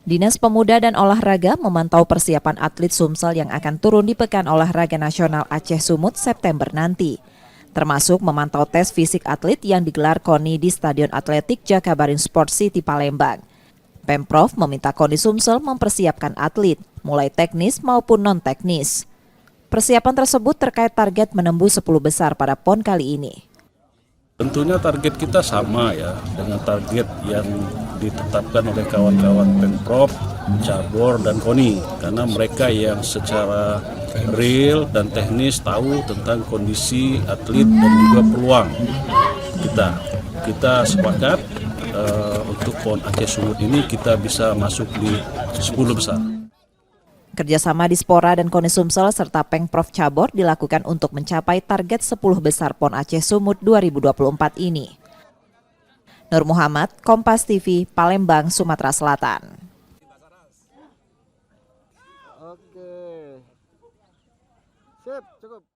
Dinas Pemuda dan Olahraga memantau persiapan atlet Sumsel yang akan turun di Pekan Olahraga Nasional Aceh Sumut September nanti. Termasuk memantau tes fisik atlet yang digelar KONI di Stadion Atletik Jakabaring Sport City Palembang. Pemprov meminta KONI Sumsel mempersiapkan atlet, mulai teknis maupun non-teknis. Persiapan tersebut terkait target menembus 10 besar pada PON kali ini. Tentunya target kita sama ya dengan target yang ditetapkan oleh kawan-kawan Pemprov, Cabur, dan KONI, karena mereka yang secara real dan teknis tahu tentang kondisi atlet dan juga peluang kita. Kita sepakat untuk PON Aceh Sumut ini kita bisa masuk di 10 besar. Kerjasama Dispora dan KONI Sumsel serta Pemprov Cabur dilakukan untuk mencapai target 10 besar PON Aceh Sumut 2024 ini. Nur Muhammad, Kompas TV, Palembang, Sumatera Selatan. Oke. Sip, cukup.